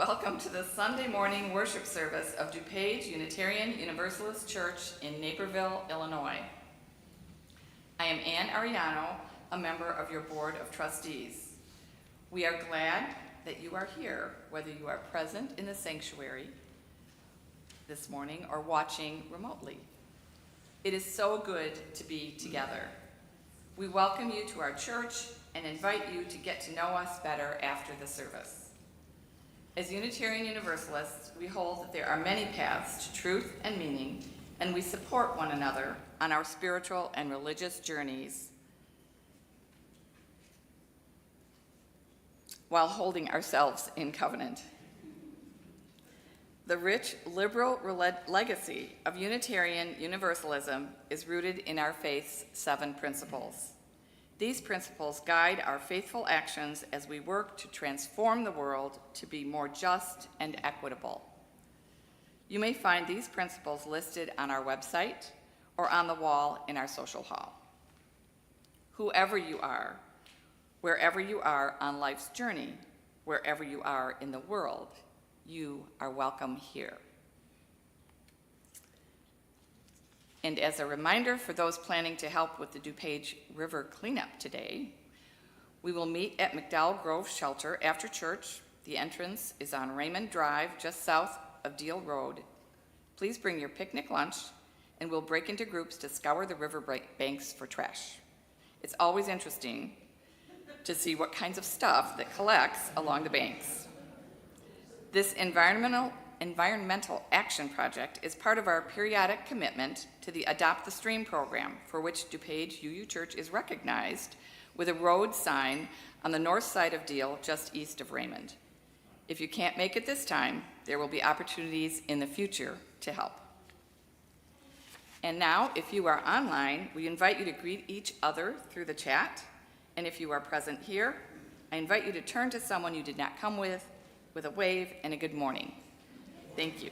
Welcome to the Sunday morning worship service of DuPage Unitarian Universalist Church in Naperville, Illinois. I am Ann Ariano, a member of your Board of Trustees. We are glad that you are here, whether you are present in the sanctuary this morning or watching remotely. It is so good to be together. We welcome you to our church and invite you to get to know us better after the service. As Unitarian Universalists, we hold that there are many paths to truth and meaning, and we support one another on our spiritual and religious journeys while holding ourselves in covenant. The rich liberal legacy of Unitarian Universalism is rooted in our faith's 7 principles. These principles guide our faithful actions as we work to transform the world to be more just and equitable. You may find these principles listed on our website or on the wall in our social hall. Whoever you are, wherever you are on life's journey, wherever you are in the world, you are welcome here. And as a reminder for those planning to help with the DuPage River cleanup today, we will meet at McDowell Grove Shelter after church. The entrance is on Raymond Drive, just south of Deal Road. Please bring your picnic lunch, and we'll break into groups to scour the river banks for trash. It's always interesting to see what kinds of stuff that collects along the banks. This environmental action project is part of our periodic commitment to the Adopt the Stream program, for which DuPage UU Church is recognized with a road sign on the north side of Deal, just east of Raymond. If you can't make it this time, there will be opportunities in the future to help. And now, if you are online, we invite you to greet each other through the chat. And if you are present here, I invite you to turn to someone you did not come with a wave and a good morning. Thank you.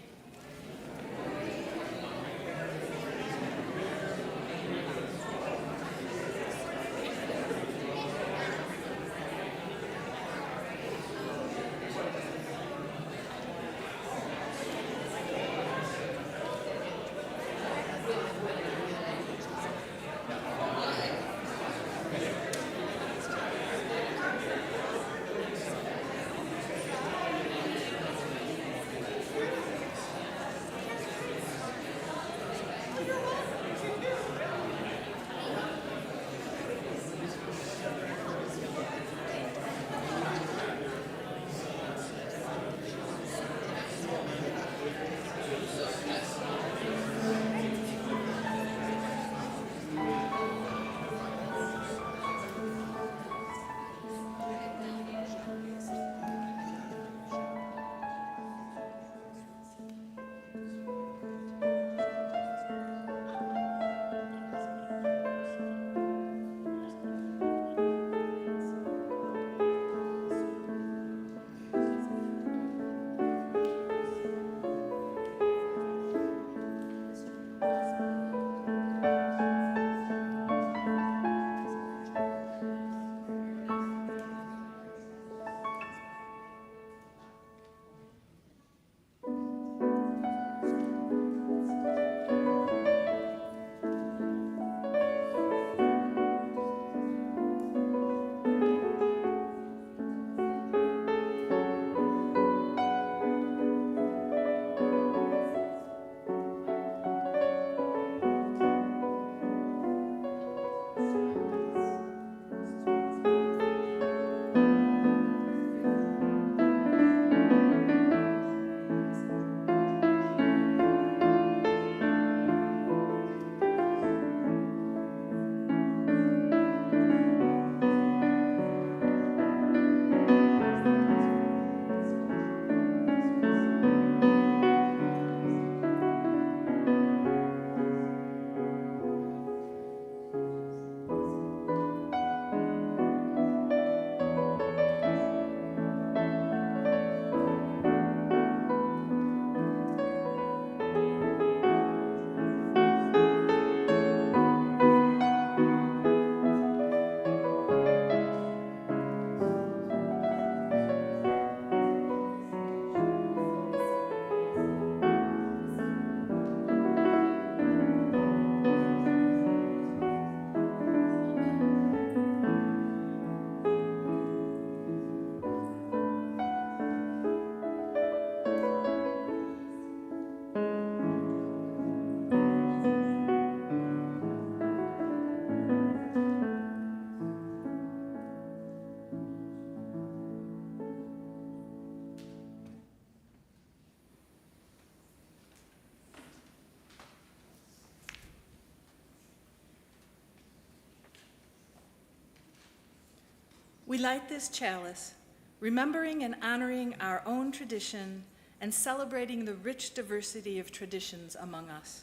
We light this chalice, remembering and honoring our own tradition and celebrating the rich diversity of traditions among us.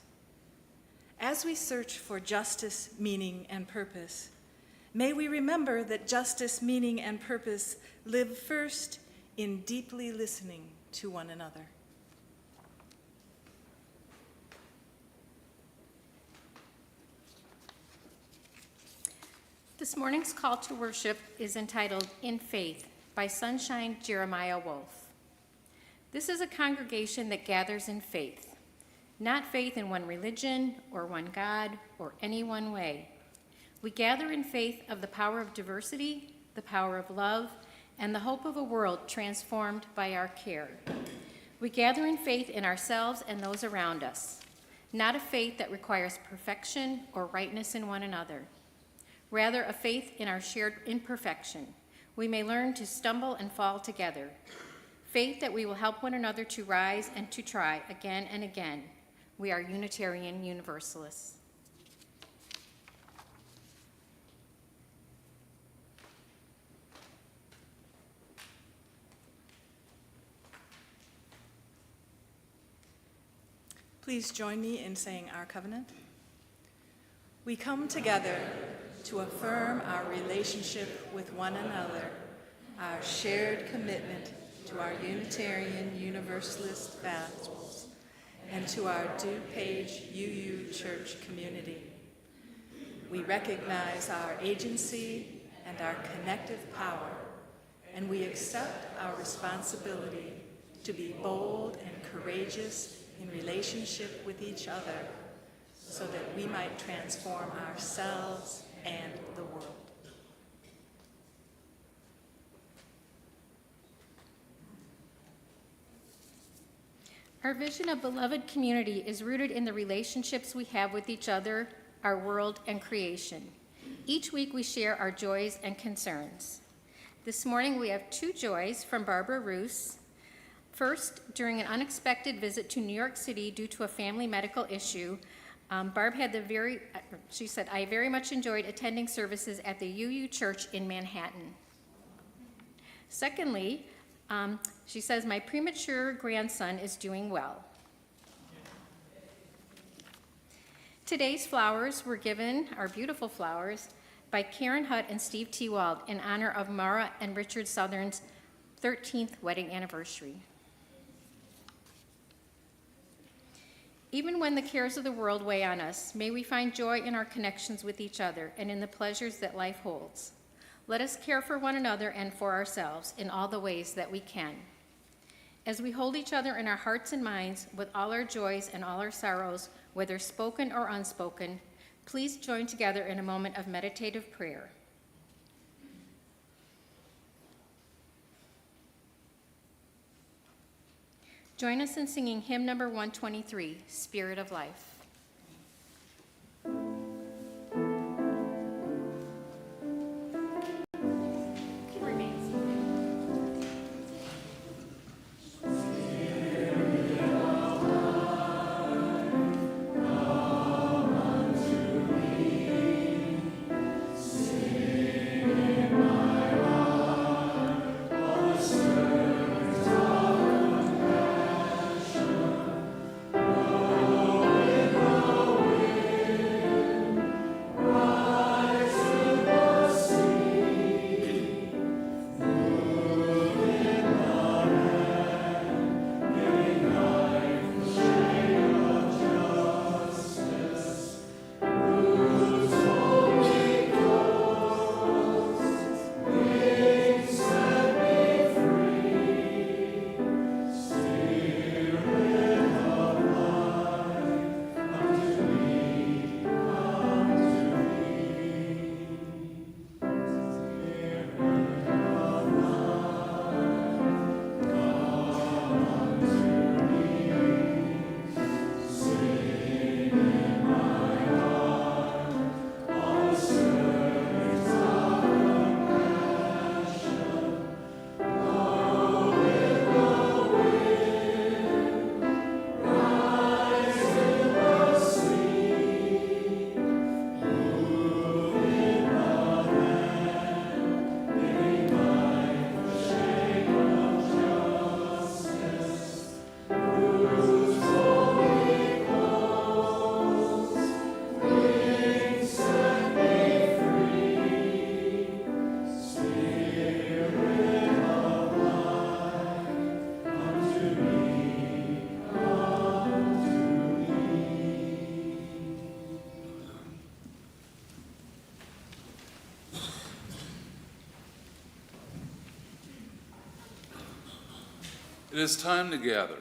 As we search for justice, meaning, and purpose, may we remember that justice, meaning, and purpose live first in deeply listening to one another. This morning's call to worship is entitled In Faith by Sunshine Jeremiah Wolf. This is a congregation that gathers in faith, not faith in one religion or one God or any one way. We gather in faith of the power of diversity, the power of love, and the hope of a world transformed by our care. We gather in faith in ourselves and those around us, not a faith that requires perfection or rightness in one another. Rather, a faith in our shared imperfection. We may learn to stumble and fall together. Faith that we will help one another to rise and to try again and again. We are Unitarian Universalists. Please join me in saying our covenant. We come together to affirm our relationship with one another, our shared commitment to our Unitarian Universalist values, and to our DuPage UU Church community. We recognize our agency and our connective power, and we accept our responsibility to be bold and courageous in relationship with each other so that we might transform ourselves and the world. Our vision of beloved community is rooted in the relationships we have with each other, our world, and creation. Each week we share our joys and concerns. This morning we have two joys from Barbara Roos. First, during an unexpected visit to New York City due to a family medical issue, Barb had she said, I very much enjoyed attending services at the UU Church in Manhattan. Secondly, she says, my premature grandson is doing well. Today's flowers were given, our beautiful flowers, by Karen Hutt and Steve Tewald in honor of Mara and Richard Southern's 13th wedding anniversary. Even when the cares of the world weigh on us, may we find joy in our connections with each other and in the pleasures that life holds. Let us care for one another and for ourselves in all the ways that we can. As we hold each other in our hearts and minds with all our joys and all our sorrows, whether spoken or unspoken, please join together in a moment of meditative prayer. Join us in singing hymn number 123, Spirit of Life. Amen. It is time to gather.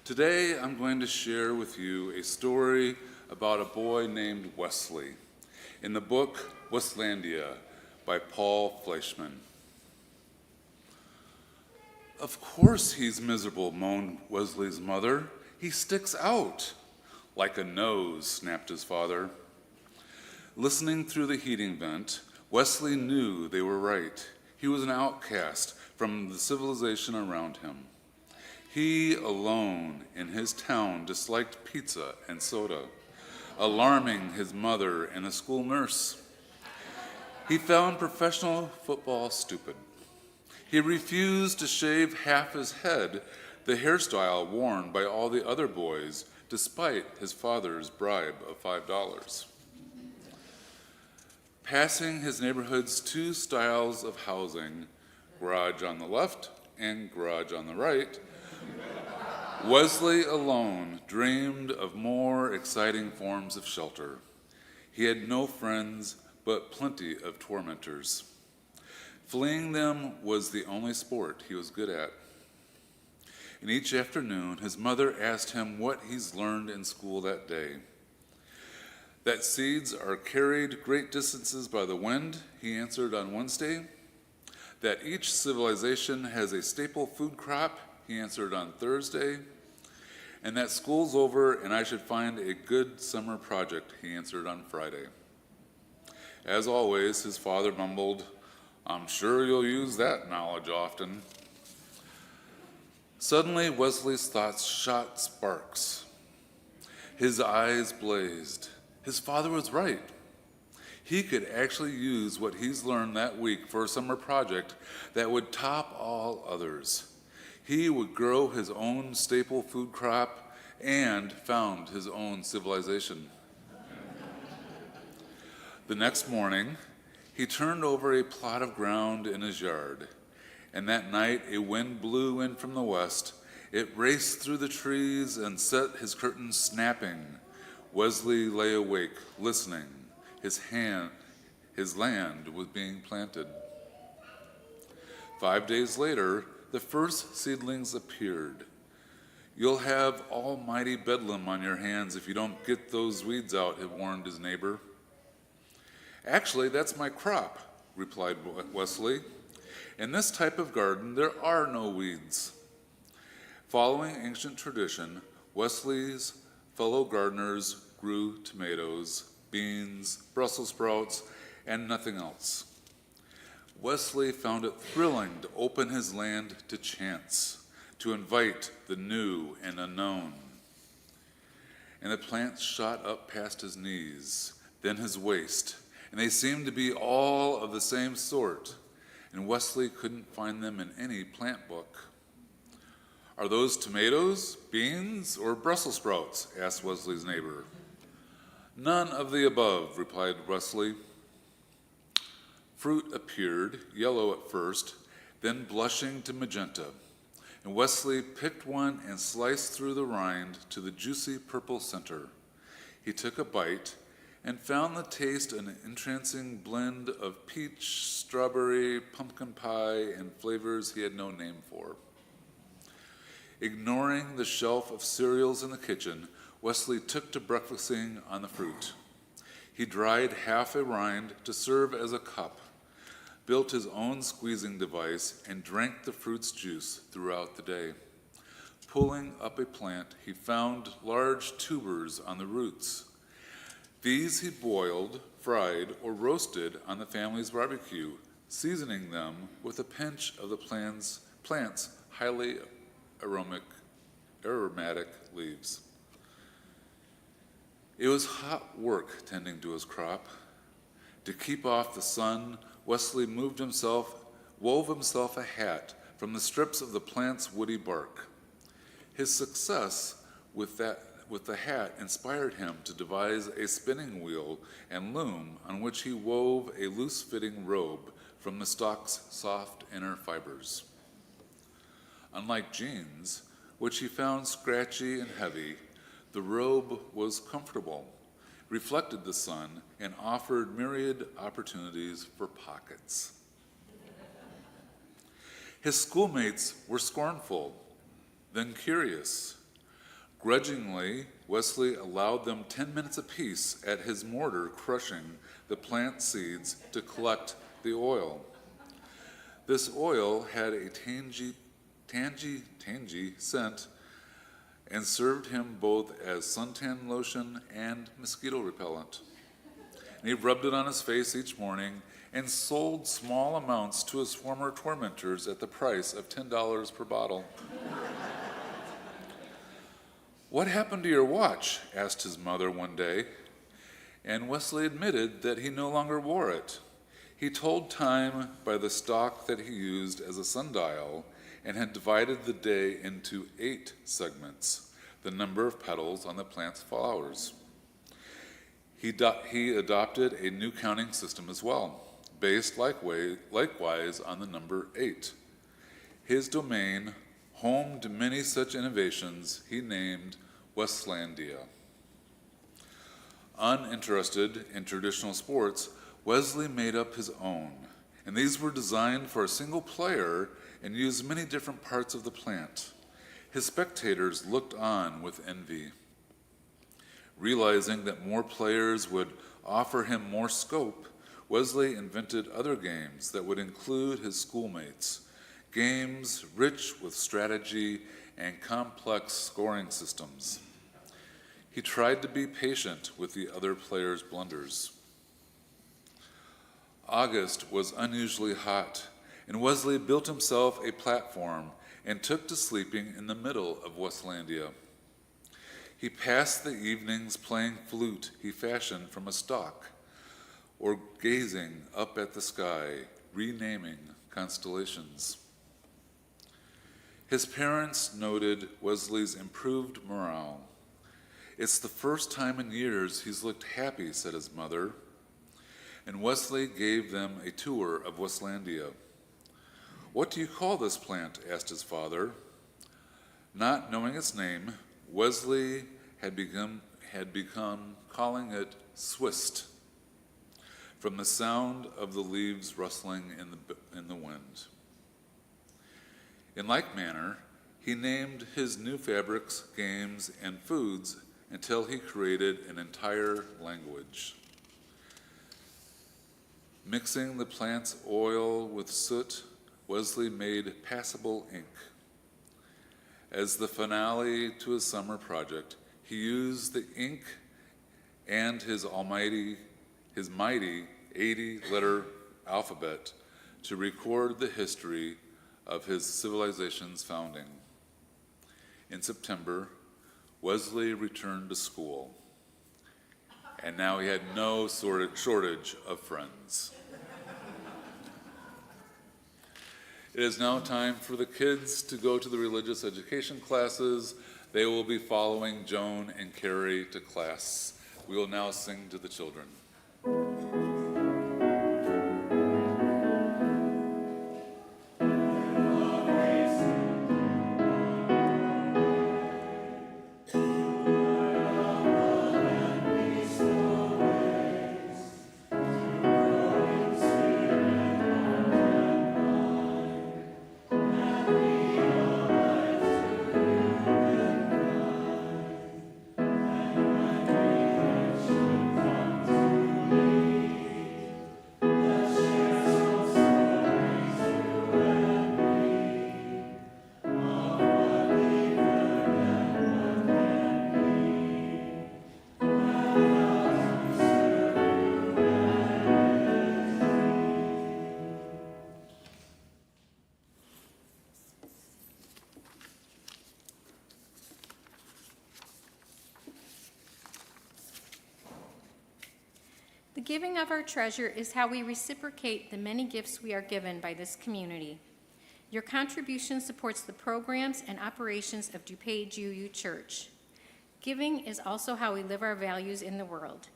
Today I'm going to share with you a story about a boy named Wesley in the book Westlandia by Paul Fleischman. Of course he's miserable, moaned Wesley's mother. He sticks out. Like a nose, snapped his father. Listening through the heating vent, Wesley knew they were right. He was an outcast from the civilization around him. He alone in his town disliked pizza and soda, alarming his mother and the school nurse. He found professional football stupid. He refused to shave half his head, the hairstyle worn by all the other boys, despite his father's bribe of $5. Passing his neighborhood's two styles of housing, garage on the left and garage on the right, Wesley alone dreamed of more exciting forms of shelter. He had no friends, but plenty of tormentors. Fleeing them was the only sport he was good at. And each afternoon, his mother asked him what he's learned in school that day. That seeds are carried great distances by the wind, he answered on Wednesday. That each civilization has a staple food crop, he answered on Thursday. And that school's over and I should find a good summer project, he answered on Friday. As always, his father mumbled, I'm sure you'll use that knowledge often. Suddenly, Wesley's thoughts shot sparks. His eyes blazed. His father was right. He could actually use what he's learned that week for a summer project that would top all others. He would grow his own staple food crop and found his own civilization. The next morning, he turned over a plot of ground in his yard, and that night a wind blew in from the west. It raced through the trees and set his curtains snapping. Wesley lay awake, listening. His land was being planted. 5 days later, the first seedlings appeared. You'll have almighty bedlam on your hands if you don't get those weeds out, he warned his neighbor. Actually, that's my crop, replied Wesley. In this type of garden, there are no weeds. Following ancient tradition, Wesley's fellow gardeners grew tomatoes, beans, Brussels sprouts, and nothing else. Wesley found it thrilling to open his land to chance, to invite the new and unknown. And the plants shot up past his knees, then his waist, and they seemed to be all of the same sort, and Wesley couldn't find them in any plant book. Are those tomatoes, beans, or Brussels sprouts? Asked Wesley's neighbor. None of the above, replied Wesley. Fruit appeared, yellow at first, then blushing to magenta, and Wesley picked one and sliced through the rind to the juicy purple center. He took a bite and found the taste an entrancing blend of peach, strawberry, pumpkin pie, and flavors he had no name for. Ignoring the shelf of cereals in the kitchen, Wesley took to breakfasting on the fruit. He dried half a rind to serve as a cup, built his own squeezing device, and drank the fruit's juice throughout the day. Pulling up a plant, he found large tubers on the roots. These he boiled, fried, or roasted on the family's barbecue, seasoning them with a pinch of the plant's highly aromatic leaves. It was hot work tending to his crop. To keep off the sun, Wesley wove himself a hat from the strips of the plant's woody bark. His success with the hat inspired him to devise a spinning wheel and loom on which he wove a loose-fitting robe from the stalk's soft inner fibers. Unlike jeans, which he found scratchy and heavy, the robe was comfortable, reflected the sun, and offered myriad opportunities for pockets. His schoolmates were scornful, then curious. Grudgingly, Wesley allowed them 10 minutes apiece at his mortar crushing the plant seeds to collect the oil. This oil had a tangy scent and served him both as suntan lotion and mosquito repellent. And he rubbed it on his face each morning and sold small amounts to his former tormentors at the price of $10 per bottle. "What happened to your watch?" asked his mother one day, and Wesley admitted that he no longer wore it. He told time by the stalk that he used as a sundial and had divided the day into 8 segments, the number of petals on the plant's flowers. He adopted a new counting system as well, based likewise on the number 8. His domain, home to many such innovations, he named Westlandia. Uninterested in traditional sports, Wesley made up his own, and these were designed for a single player and used many different parts of the plant. His spectators looked on with envy. Realizing that more players would offer him more scope, Wesley invented other games that would include his schoolmates, games rich with strategy and complex scoring systems. He tried to be patient with the other players' blunders. August was unusually hot, and Wesley built himself a platform and took to sleeping in the middle of Westlandia. He passed the evenings playing flute he fashioned from a stalk, or gazing up at the sky, renaming constellations. His parents noted Wesley's improved morale. "It's the first time in years he's looked happy," said his mother. And Wesley gave them a tour of Westlandia. "What do you call this plant?" asked his father. Not knowing its name, Wesley had become calling it Swist, from the sound of the leaves rustling in the wind. In like manner, he named his new fabrics, games, and foods until he created an entire language. Mixing the plant's oil with soot, Wesley made passable ink. As the finale to his summer project, he used the ink and his mighty 80-letter alphabet to record the history of his civilization's founding. In September, Wesley returned to school, and now he had no shortage of friends. It is now time for the kids to go to the religious education classes. They will be following Joan and Carrie to class. We will now sing to the children. The giving of our treasure is how we reciprocate the many gifts we are given by this community. Your contribution supports the programs and operations of DuPage UU Church. Giving is also how we live our values in the world.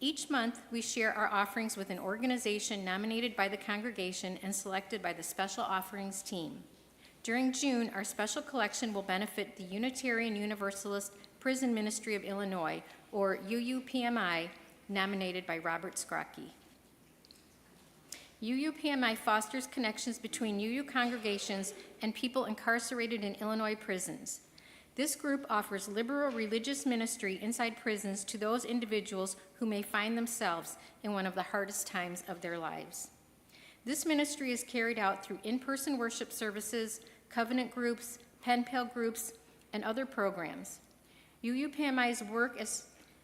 Each month, we share our offerings with an organization nominated by the congregation and selected by the Special Offerings team. During June, our special collection will benefit the Unitarian Universalist Prison Ministry of Illinois, or UUPMI, nominated by Robert Scrocky. UUPMI fosters connections between UU congregations and people incarcerated in Illinois prisons. This group offers liberal religious ministry inside prisons to those individuals who may find themselves in one of the hardest times of their lives. This ministry is carried out through in-person worship services, covenant groups, pen pal groups, and other programs. UUPMI's work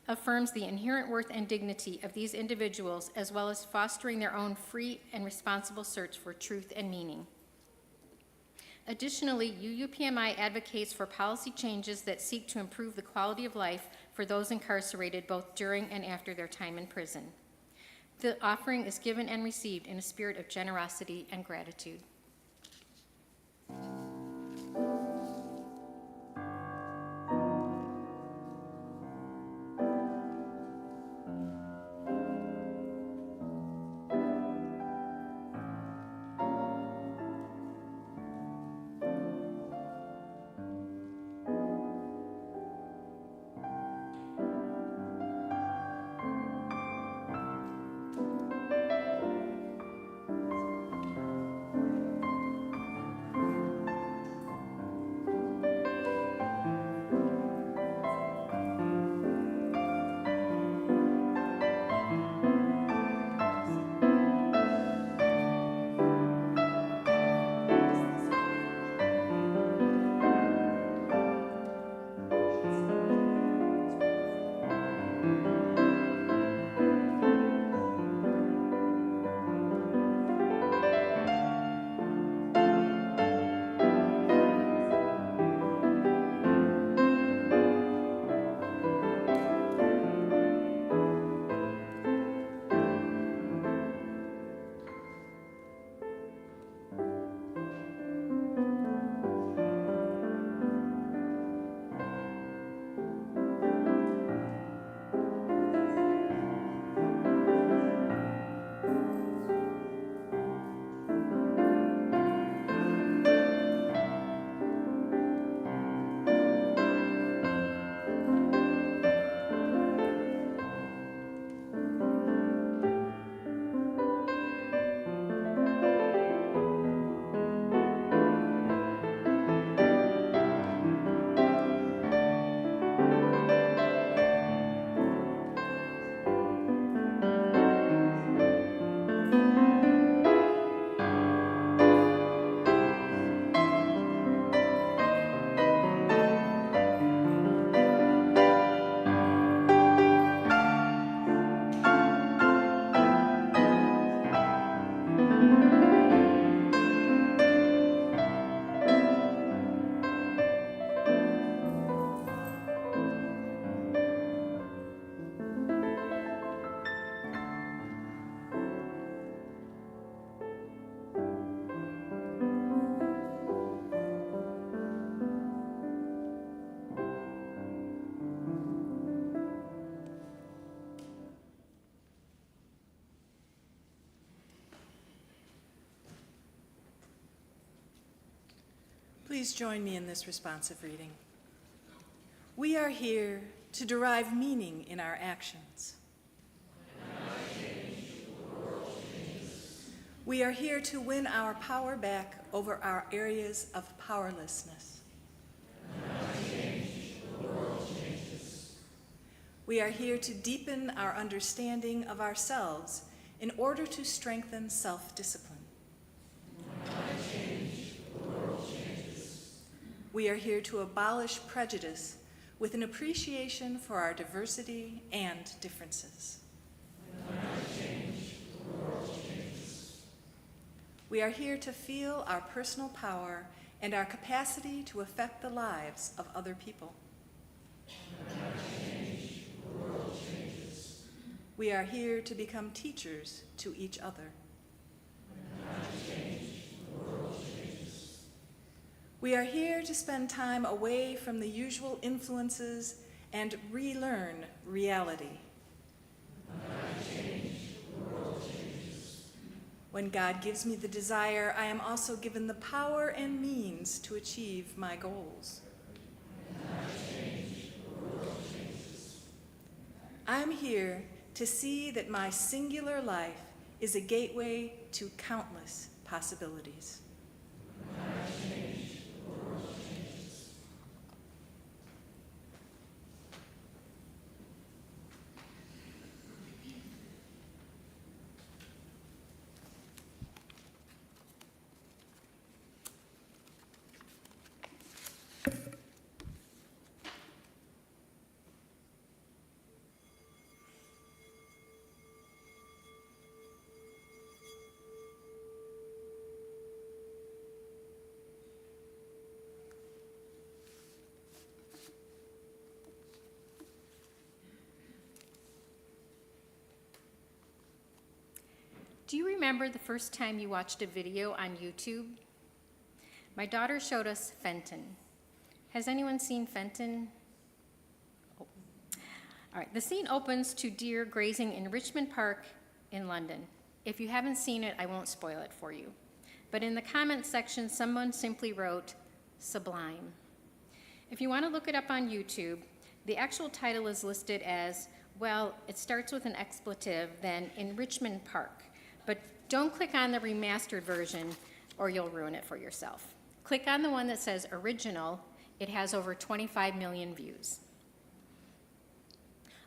affirms the inherent worth and dignity of these individuals, as well as fostering their own free and responsible search for truth and meaning. Additionally, UUPMI advocates for policy changes that seek to improve the quality of life for those incarcerated both during and after their time in prison. The offering is given and received in a spirit of generosity and gratitude. Please join me in this responsive reading. We are here to derive meaning in our actions. We are here to win our power back over our areas of powerlessness. We are here to deepen our understanding of ourselves in order to strengthen self-discipline. We are here to abolish prejudice with an appreciation for our diversity and differences. We are here to feel our personal power and our capacity to affect the lives of other people. We are here to become teachers to each other. We are here to spend time away from the usual influences and relearn reality. When God gives me the desire, I am also given the power and means to achieve my goals. I am here to see that my singular life is a gateway to countless possibilities. Do you remember the first time you watched a video on YouTube? My daughter showed us Fenton. Has anyone seen Fenton? Oh. All right, the scene opens to deer grazing in Richmond Park in London. If you haven't seen it, I won't spoil it for you. But in the comments section, someone simply wrote, "Sublime." If you want to look it up on YouTube, the actual title is listed as, well, it starts with an expletive, then in Richmond Park. But don't click on the remastered version or you'll ruin it for yourself. Click on the one that says original. It has over 25 million views.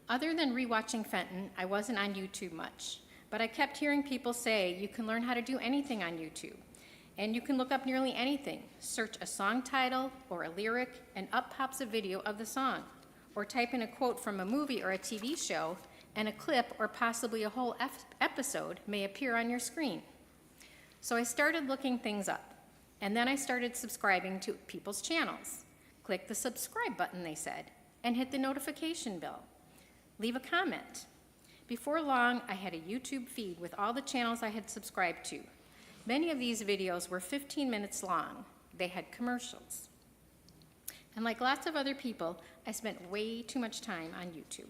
Other than rewatching Fenton, I wasn't on YouTube much, but I kept hearing people say you can learn how to do anything on YouTube. And you can look up nearly anything. Search a song title or a lyric, and up pops a video of the song. Or type in a quote from a movie or a TV show, and a clip or possibly a whole episode may appear on your screen. So I started looking things up, and then I started subscribing to people's channels. Click the subscribe button, they said, and hit the notification bell. Leave a comment. Before long, I had a YouTube feed with all the channels I had subscribed to. Many of these videos were 15 minutes long. They had commercials. And like lots of other people, I spent way too much time on YouTube.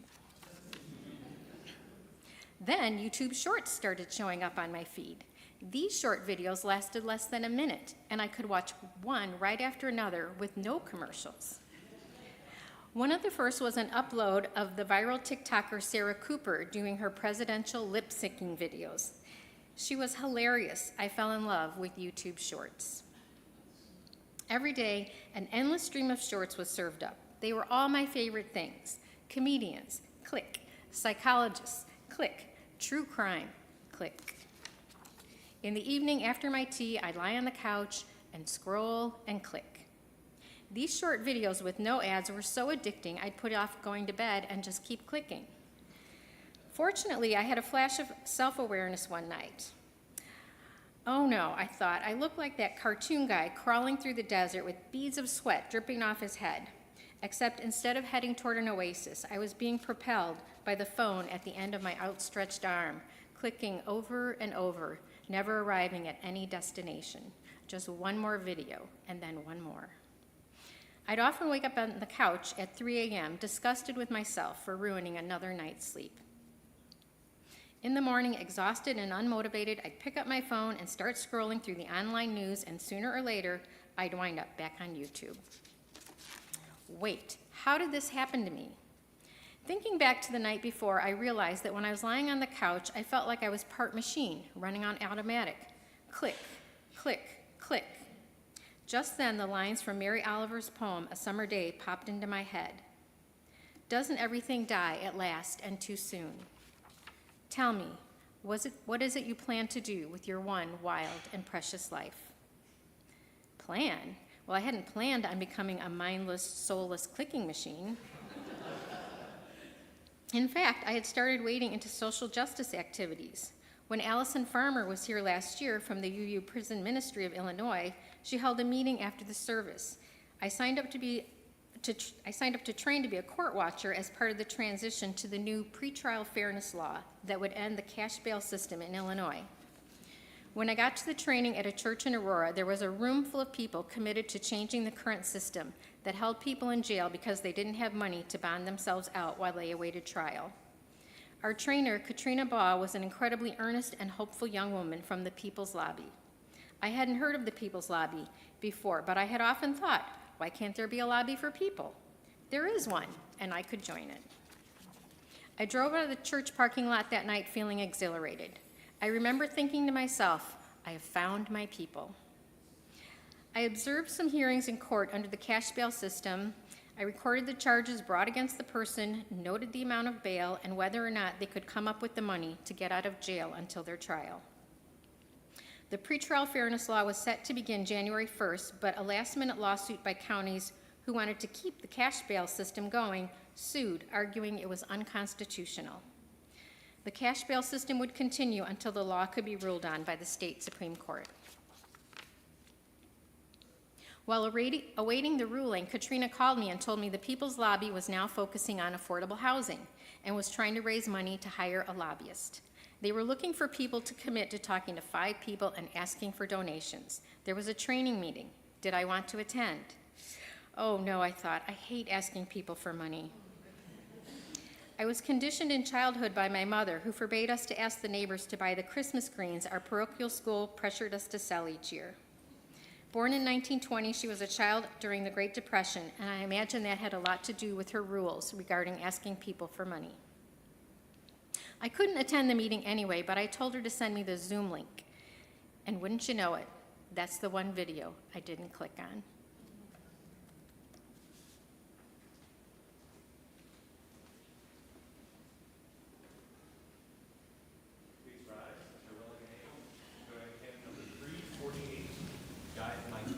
Then YouTube Shorts started showing up on my feed. These short videos lasted less than a minute, and I could watch one right after another with no commercials. One of the first was an upload of the viral TikToker Sarah Cooper doing her presidential lip-syncing videos. She was hilarious. I fell in love with YouTube Shorts. Every day, an endless stream of shorts was served up. They were all my favorite things. Comedians, click. Psychologists, click. True crime, click. In the evening after my tea, I'd lie on the couch and scroll and click. These short videos with no ads were so addicting, I'd put off going to bed and just keep clicking. Fortunately, I had a flash of self-awareness one night. Oh no, I thought, I look like that cartoon guy crawling through the desert with beads of sweat dripping off his head. Except instead of heading toward an oasis, I was being propelled by the phone at the end of my outstretched arm, clicking over and over, never arriving at any destination. Just one more video, and then one more. I'd often wake up on the couch at 3 a.m., disgusted with myself for ruining another night's sleep. In the morning, exhausted and unmotivated, I'd pick up my phone and start scrolling through the online news, and sooner or later, I'd wind up back on YouTube. Wait, how did this happen to me? Thinking back to the night before, I realized that when I was lying on the couch, I felt like I was part machine, running on automatic. Click, click, click. Just then, the lines from Mary Oliver's poem, A Summer Day, popped into my head. Doesn't everything die at last and too soon? Tell me, what is it you plan to do with your one wild and precious life? Plan? Well, I hadn't planned on becoming a mindless, soulless clicking machine. In fact, I had started wading into social justice activities. When Allison Farmer was here last year from the UU Prison Ministry of Illinois, she held a meeting after the service. I signed up to train to be a court watcher as part of the transition to the new pretrial fairness law that would end the cash bail system in Illinois. When I got to the training at a church in Aurora, there was a room full of people committed to changing the current system that held people in jail because they didn't have money to bond themselves out while they awaited trial. Our trainer, Katrina Baugh, was an incredibly earnest and hopeful young woman from the People's Lobby. I hadn't heard of the People's Lobby before, but I had often thought, why can't there be a lobby for people? There is one, and I could join it. I drove out of the church parking lot that night feeling exhilarated. I remember thinking to myself, I have found my people. I observed some hearings in court under the cash bail system. I recorded the charges brought against the person, noted the amount of bail, and whether or not they could come up with the money to get out of jail until their trial. The pretrial fairness law was set to begin January 1st, but a last-minute lawsuit by counties who wanted to keep the cash bail system going sued, arguing it was unconstitutional. The cash bail system would continue until the law could be ruled on by the state Supreme Court. While awaiting the ruling, Katrina called me and told me the People's Lobby was now focusing on affordable housing and was trying to raise money to hire a lobbyist. They were looking for people to commit to talking to 5 people and asking for donations. There was a training meeting. Did I want to attend? Oh no, I thought, I hate asking people for money. I was conditioned in childhood by my mother, who forbade us to ask the neighbors to buy the Christmas greens our parochial school pressured us to sell each year. Born in 1920, she was a child during the Great Depression, and I imagine that had a lot to do with her rules regarding asking people for money. I couldn't attend the meeting anyway, but I told her to send me the Zoom link. And wouldn't you know it, that's the one video I didn't click on. Please rise. If you're willing and able, go ahead and hymn number 348, Guide My Feet.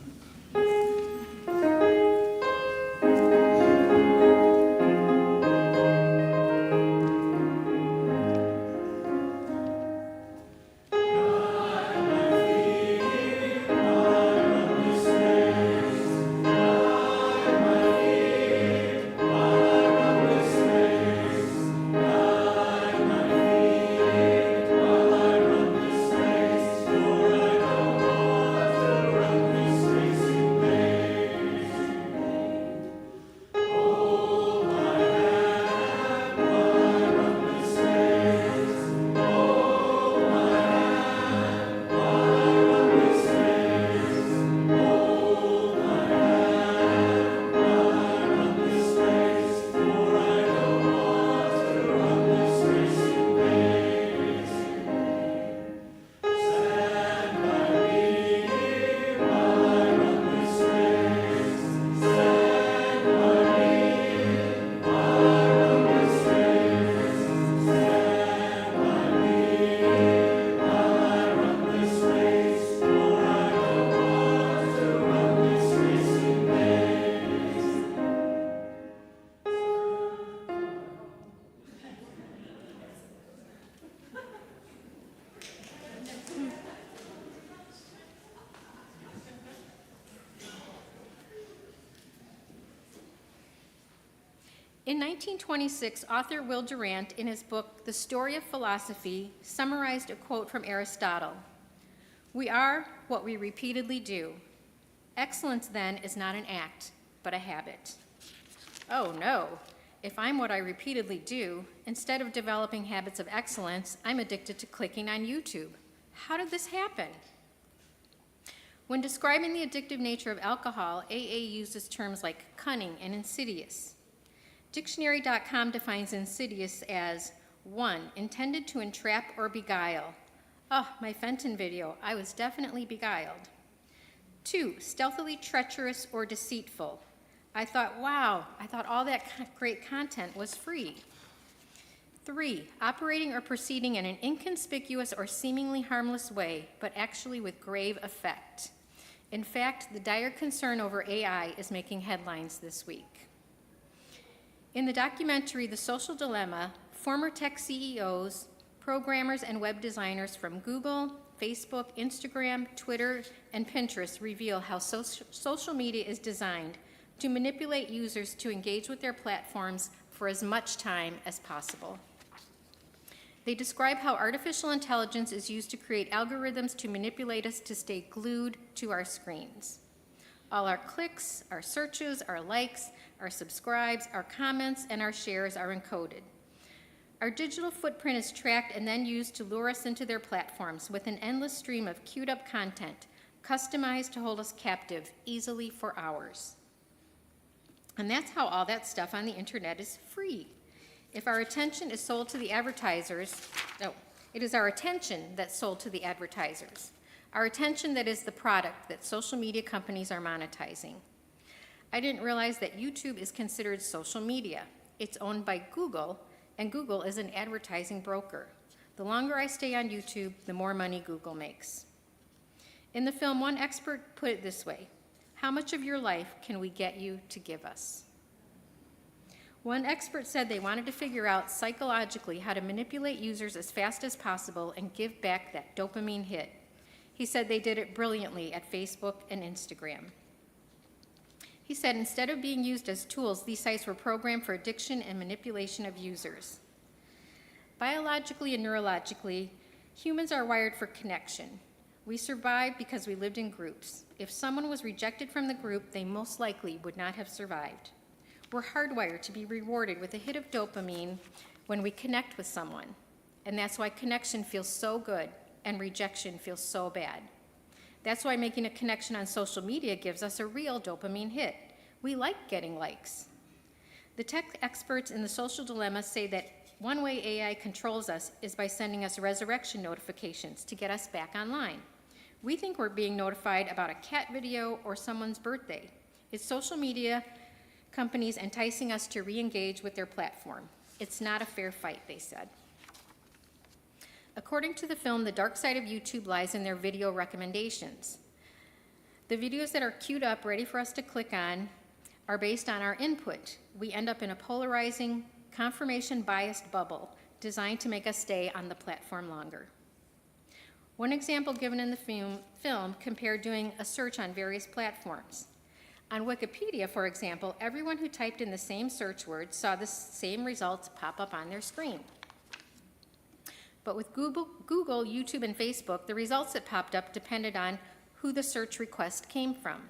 In 1926, author Will Durant, in his book, The Story of Philosophy, summarized a quote from Aristotle. "We are what we repeatedly do. Excellence, then, is not an act, but a habit." Oh no, if I'm what I repeatedly do, instead of developing habits of excellence, I'm addicted to clicking on YouTube. How did this happen? When describing the addictive nature of alcohol, AA uses terms like cunning and insidious. Dictionary.com defines insidious as 1, intended to entrap or beguile. Oh, my Fenton video, I was definitely beguiled. 2, stealthily treacherous or deceitful. I thought, wow, I thought all that great content was free. 3, operating or proceeding in an inconspicuous or seemingly harmless way, but actually with grave effect. In fact, the dire concern over AI is making headlines this week. In the documentary The Social Dilemma, former tech CEOs, programmers, and web designers from Google, Facebook, Instagram, Twitter, and Pinterest reveal how social media is designed to manipulate users to engage with their platforms for as much time as possible. They describe how artificial intelligence is used to create algorithms to manipulate us to stay glued to our screens. All our clicks, our searches, our likes, our subscribes, our comments, and our shares are encoded. Our digital footprint is tracked and then used to lure us into their platforms with an endless stream of queued up content, customized to hold us captive easily for hours. And that's how all that stuff on the internet is free. If our attention is sold to the advertisers, It is our attention that's sold to the advertisers. Our attention that is the product that social media companies are monetizing. I didn't realize that YouTube is considered social media. It's owned by Google, and Google is an advertising broker. The longer I stay on YouTube, the more money Google makes. In the film, one expert put it this way: how much of your life can we get you to give us? One expert said they wanted to figure out psychologically how to manipulate users as fast as possible and give back that dopamine hit. He said they did it brilliantly at Facebook and Instagram. He said instead of being used as tools, these sites were programmed for addiction and manipulation of users. Biologically and neurologically, humans are wired for connection. We survived because we lived in groups. If someone was rejected from the group, they most likely would not have survived. We're hardwired to be rewarded with a hit of dopamine when we connect with someone. And that's why connection feels so good and rejection feels so bad. That's why making a connection on social media gives us a real dopamine hit. We like getting likes. The tech experts in the social dilemma say that one way AI controls us is by sending us resurrection notifications to get us back online. We think we're being notified about a cat video or someone's birthday. It's social media companies enticing us to re-engage with their platform. It's not a fair fight, they said. According to the film, the dark side of YouTube lies in their video recommendations. The videos that are queued up, ready for us to click on, are based on our input. We end up in a polarizing, confirmation-biased bubble designed to make us stay on the platform longer. One example given in the film compared doing a search on various platforms. On Wikipedia, for example, everyone who typed in the same search word saw the same results pop up on their screen. But with Google, YouTube, and Facebook, the results that popped up depended on who the search request came from.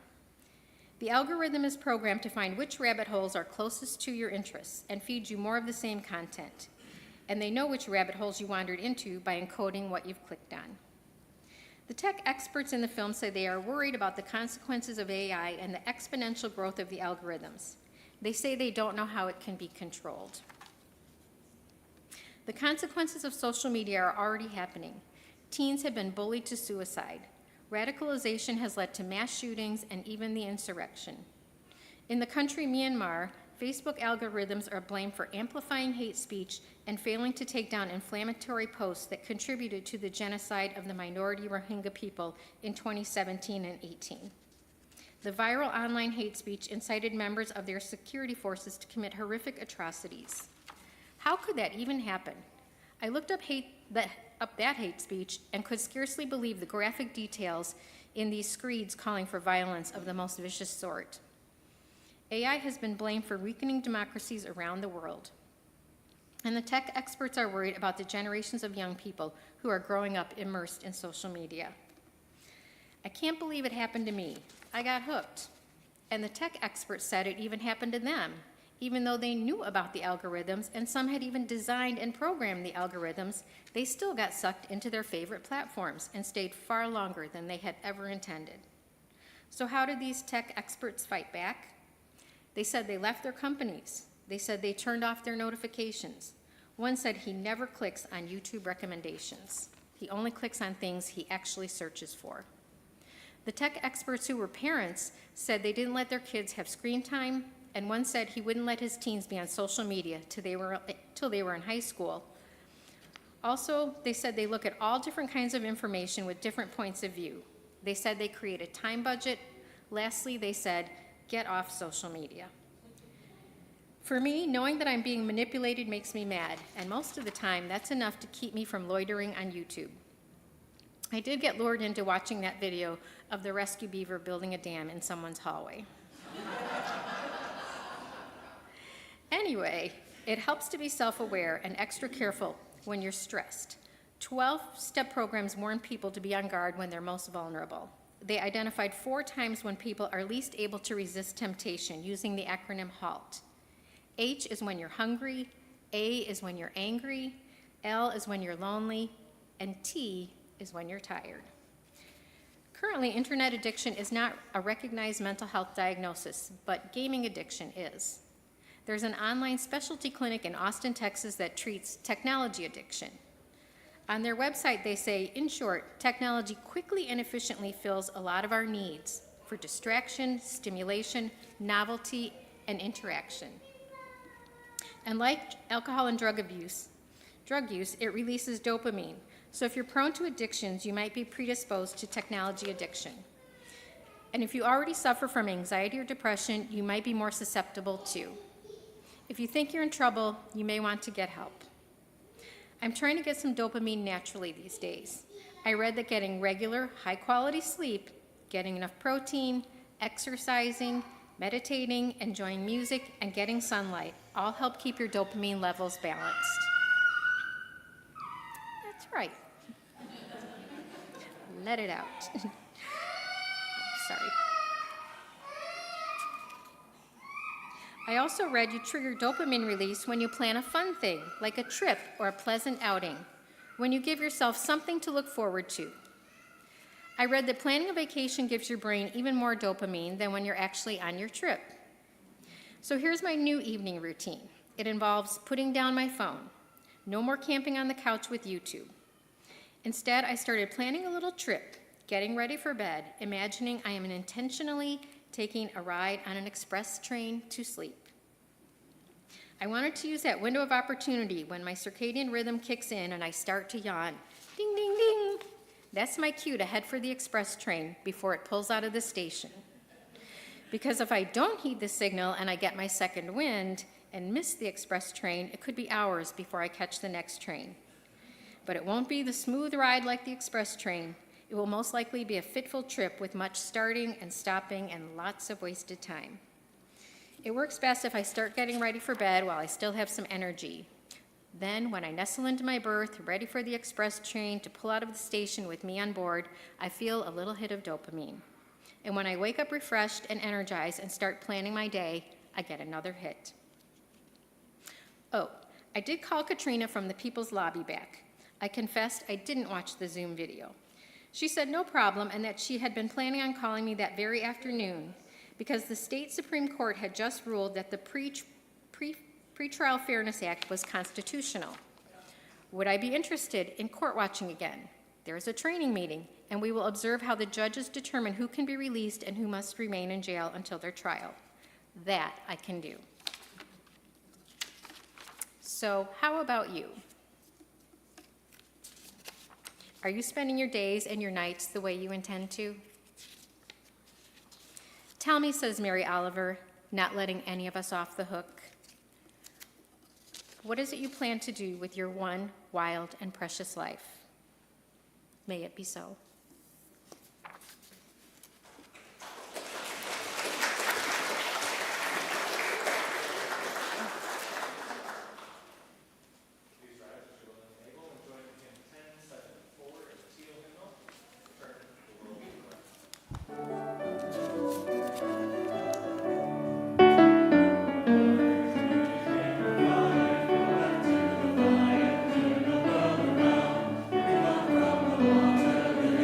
The algorithm is programmed to find which rabbit holes are closest to your interests and feed you more of the same content. And they know which rabbit holes you wandered into by encoding what you've clicked on. The tech experts in the film say they are worried about the consequences of AI and the exponential growth of the algorithms. They say they don't know how it can be controlled. The consequences of social media are already happening. Teens have been bullied to suicide. Radicalization has led to mass shootings and even the insurrection. In the country Myanmar, Facebook algorithms are blamed for amplifying hate speech and failing to take down inflammatory posts that contributed to the genocide of the minority Rohingya people in 2017 and 18. The viral online hate speech incited members of their security forces to commit horrific atrocities. How could that even happen? I looked up that hate speech and could scarcely believe the graphic details in these screeds calling for violence of the most vicious sort. AI has been blamed for weakening democracies around the world. And the tech experts are worried about the generations of young people who are growing up immersed in social media. I can't believe it happened to me. I got hooked. And the tech experts said it even happened to them, even though they knew about the algorithms and some had even designed and programmed the algorithms. They still got sucked into their favorite platforms and stayed far longer than they had ever intended. So how did these tech experts fight back? They said they left their companies. They said they turned off their notifications. One said he never clicks on YouTube recommendations. He only clicks on things he actually searches for. The tech experts who were parents said they didn't let their kids have screen time, and one said he wouldn't let his teens be on social media till they were in high school. Also, they said they look at all different kinds of information with different points of view. They said they create a time budget. Lastly, they said, get off social media. For me, knowing that I'm being manipulated makes me mad, and most of the time, that's enough to keep me from loitering on YouTube. I did get lured into watching that video of the rescue beaver building a dam in someone's hallway. Anyway, it helps to be self-aware and extra careful when you're stressed. 12-step programs warn people to be on guard when they're most vulnerable. They identified 4 times when people are least able to resist temptation using the acronym HALT. H is when you're hungry, A is when you're angry, L is when you're lonely, and T is when you're tired. Currently, internet addiction is not a recognized mental health diagnosis, but gaming addiction is. There's an online specialty clinic in Austin, Texas that treats technology addiction. On their website, they say, in short, technology quickly and efficiently fills a lot of our needs for distraction, stimulation, novelty, and interaction. And like alcohol and drug use, it releases dopamine. So if you're prone to addictions, you might be predisposed to technology addiction. And if you already suffer from anxiety or depression, you might be more susceptible too. If you think you're in trouble, you may want to get help. I'm trying to get some dopamine naturally these days. I read that getting regular, high-quality sleep, getting enough protein, exercising, meditating, enjoying music, and getting sunlight all help keep your dopamine levels balanced. That's right. Let it out. Sorry. I also read you trigger dopamine release when you plan a fun thing, like a trip or a pleasant outing, when you give yourself something to look forward to. I read that planning a vacation gives your brain even more dopamine than when you're actually on your trip. So here's my new evening routine. It involves putting down my phone. No more camping on the couch with YouTube. Instead, I started planning a little trip, getting ready for bed, imagining I am intentionally taking a ride on an express train to sleep. I wanted to use that window of opportunity when my circadian rhythm kicks in and I start to yawn. Ding, ding, ding. That's my cue to head for the express train before it pulls out of the station. Because if I don't heed the signal and I get my second wind and miss the express train, it could be hours before I catch the next train. But it won't be the smooth ride like the express train. It will most likely be a fitful trip with much starting and stopping and lots of wasted time. It works best if I start getting ready for bed while I still have some energy. Then, when I nestle into my berth, ready for the express train to pull out of the station with me on board, I feel a little hit of dopamine. And when I wake up refreshed and energized and start planning my day, I get another hit. Oh, I did call Katrina from the People's Lobby back. I confessed I didn't watch the Zoom video. She said no problem and that she had been planning on calling me that very afternoon because the state Supreme Court had just ruled that the Pretrial Fairness Act was constitutional. Would I be interested in court watching again? There's a training meeting, and we will observe how the judges determine who can be released and who must remain in jail until their trial. That I can do. So how about you? Are you spending your days and your nights the way you intend to? Tell me, says Mary Oliver, not letting any of us off the hook. What is it you plan to do with your one wild and precious life? May it be so. Please rise if you're willing and able and join in hymn 1074 in the Teal hymnal, Turn the World Around. Water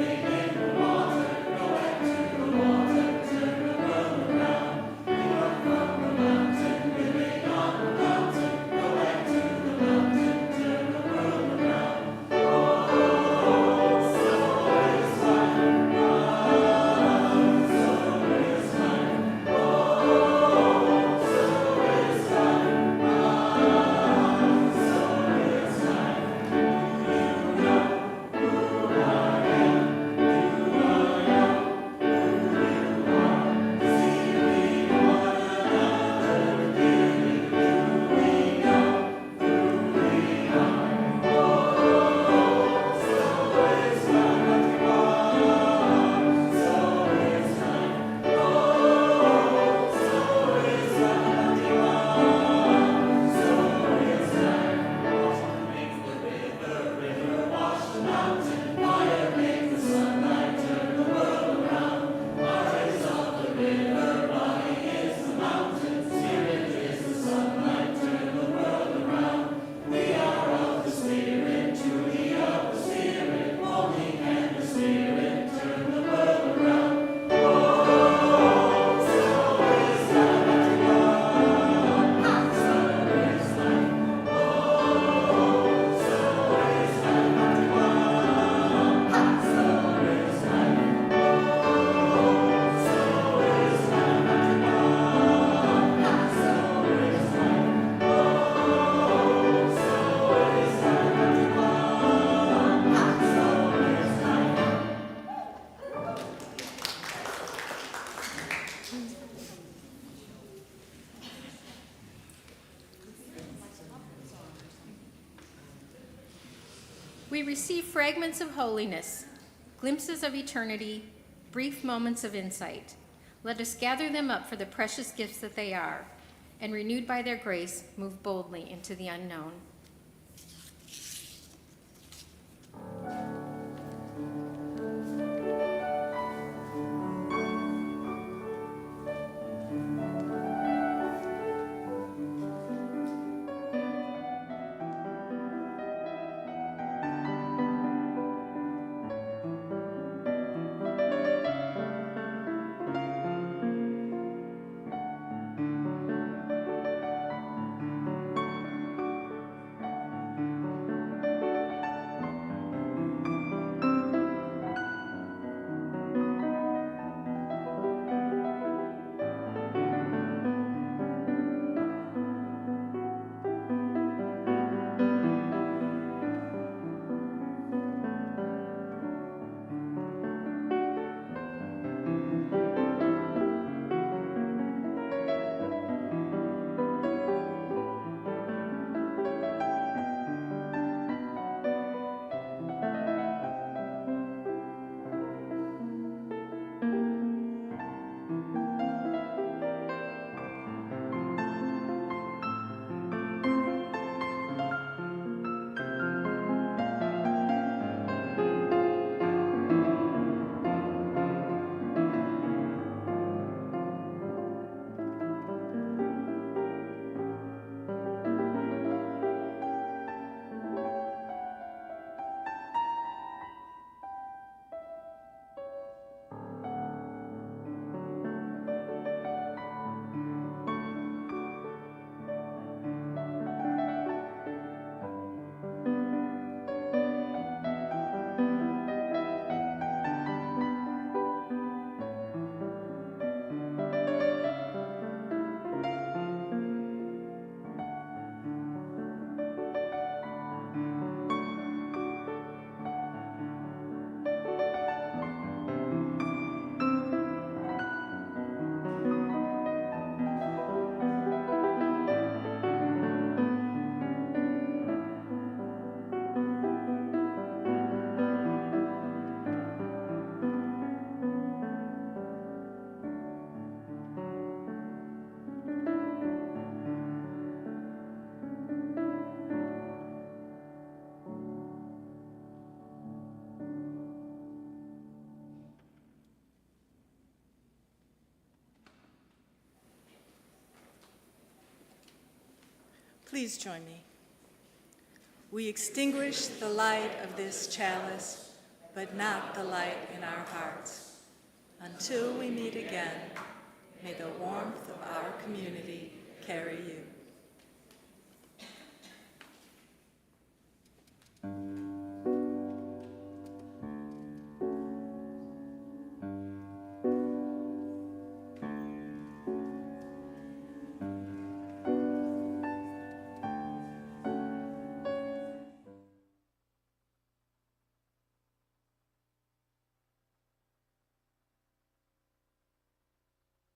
We receive fragments of holiness, glimpses of eternity, brief moments of insight. Let us gather them up for the precious gifts that they are, and renewed by their grace, move boldly into the unknown. Please join me. We extinguish the light of this chalice, but not the light in our hearts. Until we meet again, may the warmth of our community carry you.